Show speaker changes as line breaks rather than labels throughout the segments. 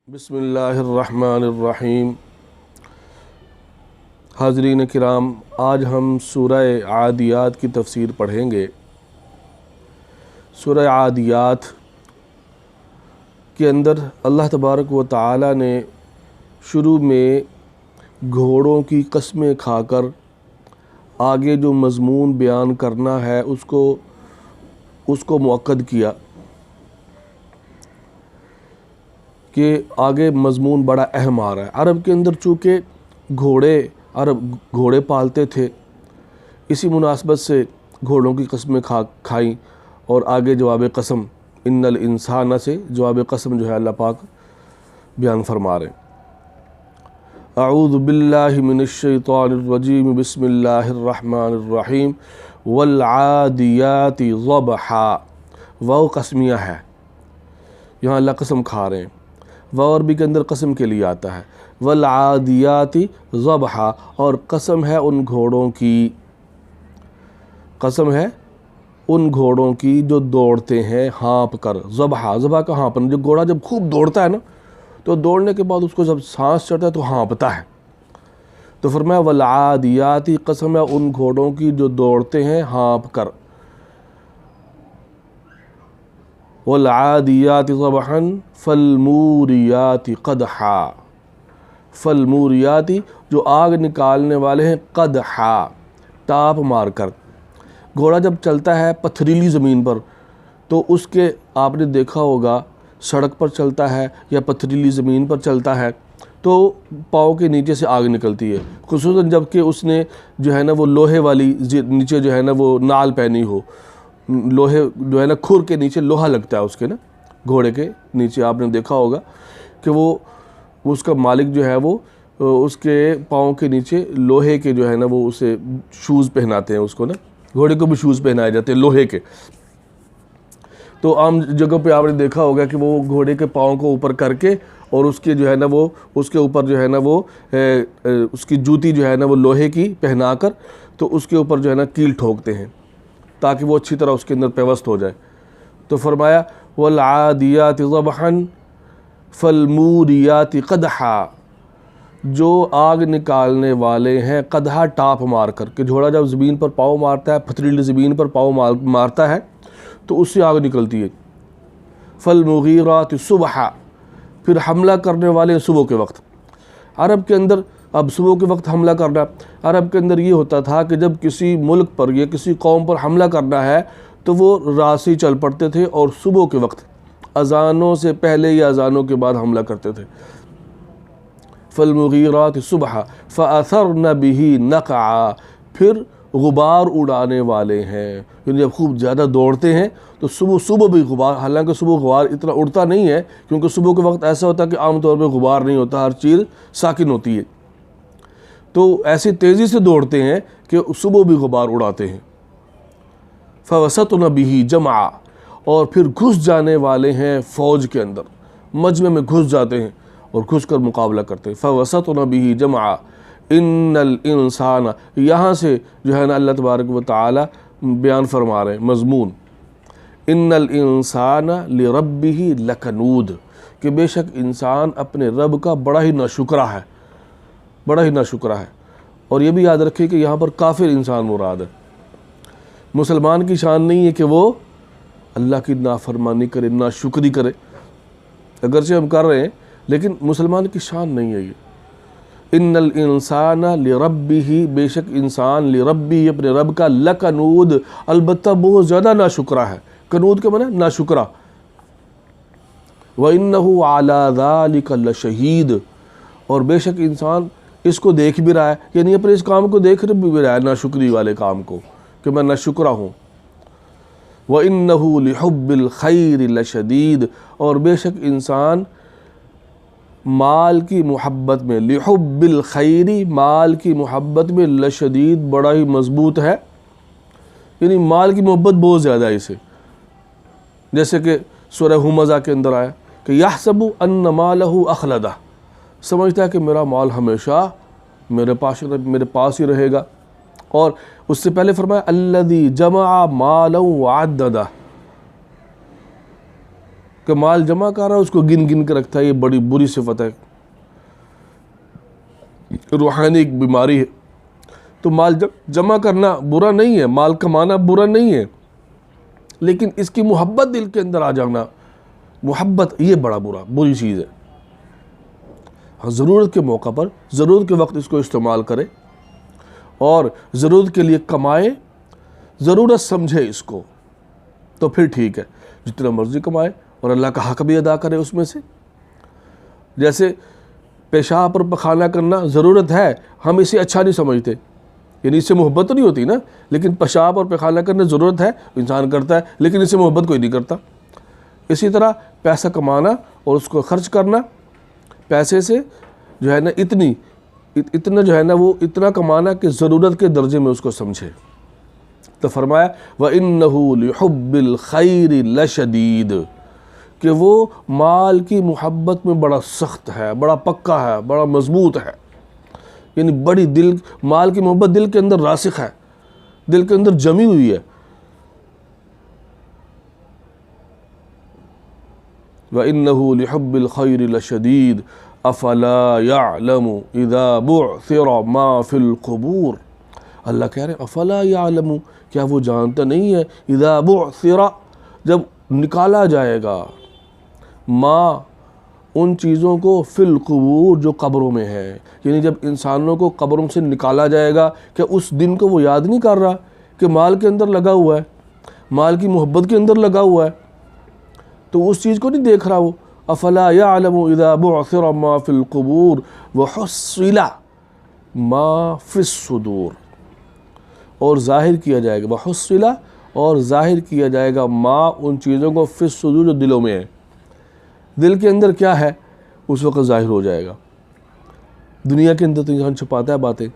بسم اللہ الرحمن الرحیم۔ حاضرین کرام، آج ہم سورہ عادیات کی تفسیر پڑھیں گے۔ سورہ عادیات کے اندر اللہ تبارک و تعالی نے شروع میں گھوڑوں کی قسمیں کھا کر آگے جو مضمون بیان کرنا ہے اس کو مؤکد کیا کہ آگے مضمون بڑا اہم آ رہا ہے۔ عرب کے اندر چونکہ عرب گھوڑے پالتے تھے، اسی مناسبت سے گھوڑوں کی قسمیں کھائیں، اور آگے جواب قسم ان الانسان سے جواب قسم جو ہے اللہ پاک بیان فرما رہے ہیں۔ اعوذ باللہ من الشیطان الرجیم، بسم اللہ الرحمن الرحیم۔ والعادیات ضبحا، واو قسمیہ ہے، یہاں اللہ قسم کھا رہے ہیں۔ واو عربی کے اندر قسم کے لیے آتا ہے۔ والعادیات ضبحا، اور قسم ہے ان گھوڑوں کی، قسم ہے ان گھوڑوں کی جو دوڑتے ہیں ہانپ کر۔ ضبحا، ضبح کا ہانپنا، جو گھوڑا جب خوب دوڑتا ہے نا تو دوڑنے کے بعد اس کو جب سانس چڑھتا ہے تو ہانپتا ہے، تو فرمایا والعادیات، قسم ہے ان گھوڑوں کی جو دوڑتے ہیں ہانپ کر۔ والعادیات ضبحا فالموریات قدحا، فالموریات جو آگ نکالنے والے ہیں، قدحا ٹاپ مار کر۔ گھوڑا جب چلتا ہے پتھریلی زمین پر تو اس کے، آپ نے دیکھا ہوگا سڑک پر چلتا ہے یا پتھریلی زمین پر چلتا ہے تو پاؤں کے نیچے سے آگ نکلتی ہے، خصوصاً جب کہ اس نے جو ہے نا وہ لوہے والی نیچے جو ہے نا وہ نال پہنی ہو، لوہے جو ہے نا کھر کے نیچے لوہا لگتا ہے اس کے نا، گھوڑے کے نیچے آپ نے دیکھا ہوگا کہ وہ اس کا مالک جو ہے وہ اس کے پاؤں کے نیچے لوہے کے جو ہے نا وہ اسے شوز پہناتے ہیں، اس کو نا گھوڑے کو بھی شوز پہنائے جاتے ہیں لوہے کے۔ تو عام جگہ پہ آپ نے دیکھا ہوگا کہ وہ گھوڑے کے پاؤں کو اوپر کر کے اور اس کے جو ہے نا وہ اس کے اوپر جو ہے نا وہ اس کی جوتی جو ہے نا وہ لوہے کی پہنا کر تو اس کے اوپر جو ہے نا کیل ٹھوکتے ہیں تاکہ وہ اچھی طرح اس کے اندر پیوست ہو جائے۔ تو فرمایا والعادیات ضبحا فالموریات قدحا، جو آگ نکالنے والے ہیں، قدحا ٹاپ مار کر، کہ گھوڑا جب زمین پر پاؤں مارتا ہے، پتھریلی زمین پر پاؤں مارتا ہے تو اس سے آگ نکلتی ہے۔ فالمغیرات صبحا، پھر حملہ کرنے والے صبح کے وقت۔ عرب کے اندر اب صبح کے وقت حملہ کرنا، عرب کے اندر یہ ہوتا تھا کہ جب کسی ملک پر یا کسی قوم پر حملہ کرنا ہے تو وہ رات سے چل پڑتے تھے اور صبح کے وقت اذانوں سے پہلے یا اذانوں کے بعد حملہ کرتے تھے۔ فالمغیرات صبحا فاثرن به نقعا، پھر غبار اڑانے والے ہیں، یعنی جب خوب زیادہ دوڑتے ہیں تو صبح بھی غبار، حالانکہ صبح غبار اتنا اڑتا نہیں ہے کیونکہ صبح کے وقت ایسا ہوتا ہے کہ عام طور پہ غبار نہیں ہوتا، ہر چیز ساکن ہوتی ہے، تو ایسی تیزی سے دوڑتے ہیں کہ صبح بھی غبار اڑاتے ہیں۔ فوسطن به جمعا، اور پھر گھس جانے والے ہیں فوج کے اندر، مجمع میں گھس جاتے ہیں اور گھس کر مقابلہ کرتے ہیں۔ فوسطن به جمعا ان الانسان، یہاں سے جو ہے نا اللہ تبارک و تعالی بیان فرما رہے ہیں مضمون، ان الانسان لربہ لکنود، کہ بے شک انسان اپنے رب کا بڑا ہی ناشکرا ہے، بڑا ہی ناشکرا ہے۔ اور یہ بھی یاد رکھیں کہ یہاں پر کافر انسان مراد ہے، مسلمان کی شان نہیں ہے کہ وہ اللہ کی نافرمانی کرے، ناشکری کرے، اگرچہ ہم کر رہے ہیں لیکن مسلمان کی شان نہیں ہے یہ۔ ان الانسان لربہ، بے شک انسان لربہ، اپنے رب کا، لکنود، البتہ بہت زیادہ ناشکرا ہے۔ کنود کا معنی ناشکرا۔ وَإِنَّهُ عَلَى ذَلِكَ لَشَهِيدٌ، اور بے شک انسان اس کو دیکھ بھی رہا ہے، یعنی اپنے اس کام کو دیکھ بھی رہا ہے، ناشکری والے کام کو، کہ میں ناشکرا ہوں۔ وَإِنَّهُ لِحُبِّ الْخَيْرِ لَشَدِيدٌ، اور بے شک انسان مال کی محبت میں، لحب الخیر، مال کی محبت میں، لشدید، بڑا ہی مضبوط ہے، یعنی مال کی محبت بہت زیادہ ہے اسے، جیسے کہ سورہ ہمزہ کے اندر آیا کہ یحسب ان مالہ اخلدہ، سمجھتا ہے کہ میرا مال ہمیشہ میرے پاس ہی رہے گا، اور اس سے پہلے فرمایا الذی جمع مالا وعددہ، کہ مال جمع کر رہا ہے اس کو گن گن کے رکھتا ہے، یہ بڑی بری صفت ہے، روحانی ایک بیماری ہے۔ تو مال جمع کرنا برا نہیں ہے، مال کمانا برا نہیں ہے، لیکن اس کی محبت دل کے اندر آ جانا، محبت یہ بڑا بری چیز ہے۔ ضرورت کے موقع پر، ضرورت کے وقت اس کو استعمال کرے اور ضرورت کے لیے کمائے، ضرورت سمجھے اس کو، تو پھر ٹھیک ہے، جتنا مرضی کمائے اور اللہ کا حق بھی ادا کرے اس میں سے۔ جیسے پیشاب اور پخانہ کرنا ضرورت ہے، ہم اسے اچھا نہیں سمجھتے، یعنی اس سے محبت تو نہیں ہوتی نا، لیکن پیشاب اور پخانہ کرنا ضرورت ہے، انسان کرتا ہے، لیکن اس سے محبت کوئی نہیں کرتا۔ اسی طرح پیسہ کمانا اور اس کو خرچ کرنا، پیسے سے جو ہے نا اتنا جو ہے نا وہ اتنا کمانا کہ ضرورت کے درجے میں اس کو سمجھے۔ تو فرمایا وَإِنَّهُ لِحُبِّ الْخَيْرِ لَشَدِيدٌ، کہ وہ مال کی محبت میں بڑا سخت ہے، بڑا پکا ہے، بڑا مضبوط ہے، یعنی بڑی مال کی محبت دل کے اندر راسخ ہے، دل کے اندر جمی ہوئی ہے۔ وَإِنَّهُ لِحُبِّ الْخَيْرِ لَشَدِيدٌ أَفَلَا يَعْلَمُ إِذَا بُعْثِرَ مَا فِي الْقُبُورِ، اللہ کہہ رہے ہیں افلا یعلم، کیا وہ جانتا نہیں ہے، اذا بعثر، جب نکالا جائے گا، ما ان چیزوں کو فی القبور جو قبروں میں ہے، یعنی جب انسانوں کو قبروں سے نکالا جائے گا، کہ اس دن کو وہ یاد نہیں کر رہا کہ مال کے اندر لگا ہوا ہے، مال کی محبت کے اندر لگا ہوا ہے، تو اس چیز کو نہیں دیکھ رہا وہ۔ افلا یعلم اذا بعثر ما فی القبور وحصل ما فی الصدور، اور ظاہر کیا جائے گا، وحصل، اور ظاہر کیا جائے گا، ما ان چیزوں کو فی الصدور جو دلوں میں ہے، دل کے اندر کیا ہے اس وقت ظاہر ہو جائے گا۔ دنیا کے اندر تو انسان چھپاتا ہے باتیں،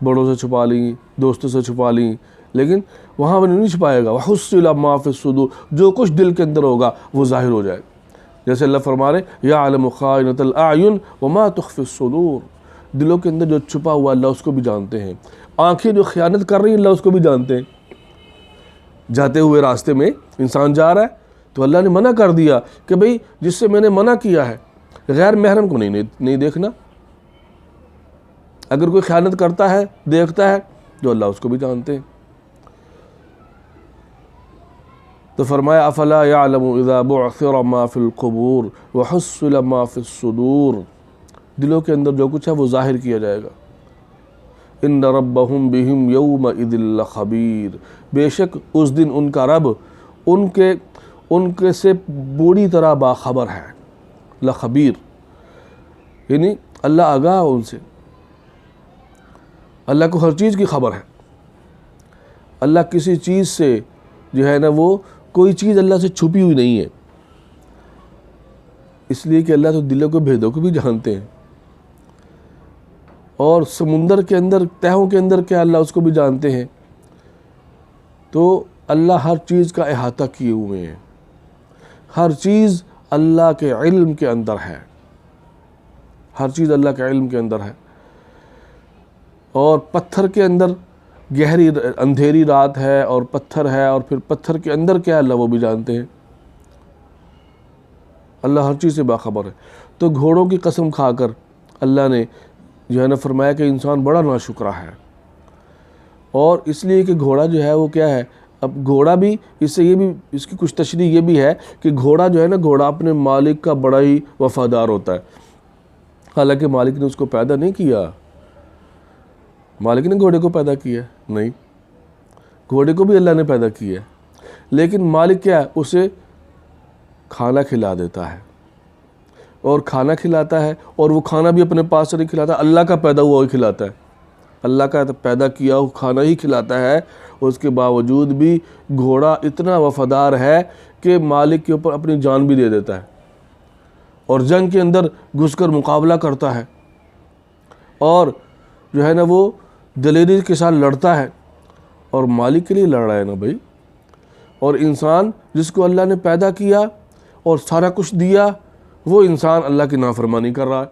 بڑوں سے چھپا لیں، دوستوں سے چھپا لیں، لیکن وہاں وہ نہیں چھپائے گا۔ وحصل ما فی الصدور، جو کچھ دل کے اندر ہوگا وہ ظاہر ہو جائے گا۔ جیسے اللہ فرما رہے یعلم خائنۃ الاعین وما تخفی الصدور، دلوں کے اندر جو چھپا ہوا اللہ اس کو بھی جانتے ہیں، آنکھیں جو خیانت کر رہی ہیں اللہ اس کو بھی جانتے ہیں۔ جاتے ہوئے راستے میں انسان جا رہا ہے تو اللہ نے منع کر دیا کہ بھئی جس سے میں نے منع کیا ہے غیر محرم کو نہیں دیکھنا، اگر کوئی خیانت کرتا ہے دیکھتا ہے تو اللہ اس کو بھی جانتے ہیں۔ تو فرمایا افلا یعلم اذا بعثر ما فی القبور وحصل ما فی الصدور، دلوں کے اندر جو کچھ ہے وہ ظاہر کیا جائے گا۔ ان ربہم بہم یومئذ لخبیر، بے شک اس دن ان کا رب ان کے سے بری طرح باخبر ہے، لخبیر، یعنی اللہ آگاہ ان سے، اللہ کو ہر چیز کی خبر ہے۔ اللہ کسی چیز سے جو ہے نا وہ کوئی چیز اللہ سے چھپی ہوئی نہیں ہے، اس لیے کہ اللہ تو دلوں کے بھیدوں کو بھی جانتے ہیں، اور سمندر کے اندر تہوں کے اندر کیا اللہ اس کو بھی جانتے ہیں۔ تو اللہ ہر چیز کا احاطہ کیے ہوئے ہیں، ہر چیز اللہ کے علم کے اندر ہے، ہر چیز اللہ کے علم کے اندر ہے۔ اور پتھر کے اندر گہری اندھیری رات ہے اور پتھر ہے، اور پھر پتھر کے اندر کیا اللہ وہ بھی جانتے ہیں، اللہ ہر چیز سے باخبر ہے۔ تو گھوڑوں کی قسم کھا کر اللہ نے جو ہے نا فرمایا کہ انسان بڑا ناشکرا ہے، اور اس لیے کہ گھوڑا جو ہے وہ کیا ہے، اب گھوڑا بھی اس سے یہ بھی اس کی کچھ تشریح یہ بھی ہے کہ گھوڑا جو ہے نا گھوڑا اپنے مالک کا بڑا ہی وفادار ہوتا ہے، حالانکہ مالک نے اس کو پیدا نہیں کیا، مالک نے گھوڑے کو پیدا کیا نہیں، گھوڑے کو بھی اللہ نے پیدا کیا ہے، لیکن مالک کیا ہے اسے کھانا کھلا دیتا ہے، اور کھانا کھلاتا ہے، اور وہ کھانا بھی اپنے پاس سے نہیں کھلاتا، اللہ کا پیدا ہوا ہی کھلاتا ہے، اللہ کا پیدا کیا ہوا کھانا ہی کھلاتا ہے۔ اس کے باوجود بھی گھوڑا اتنا وفادار ہے کہ مالک کے اوپر اپنی جان بھی دے دیتا ہے، اور جنگ کے اندر گھس کر مقابلہ کرتا ہے، اور جو ہے نا وہ دلیری کے ساتھ لڑتا ہے، اور مالک کے لیے لڑ رہا ہے نا بھائی۔ اور انسان جس کو اللہ نے پیدا کیا اور سارا کچھ دیا، وہ انسان اللہ کی نافرمانی کر رہا ہے۔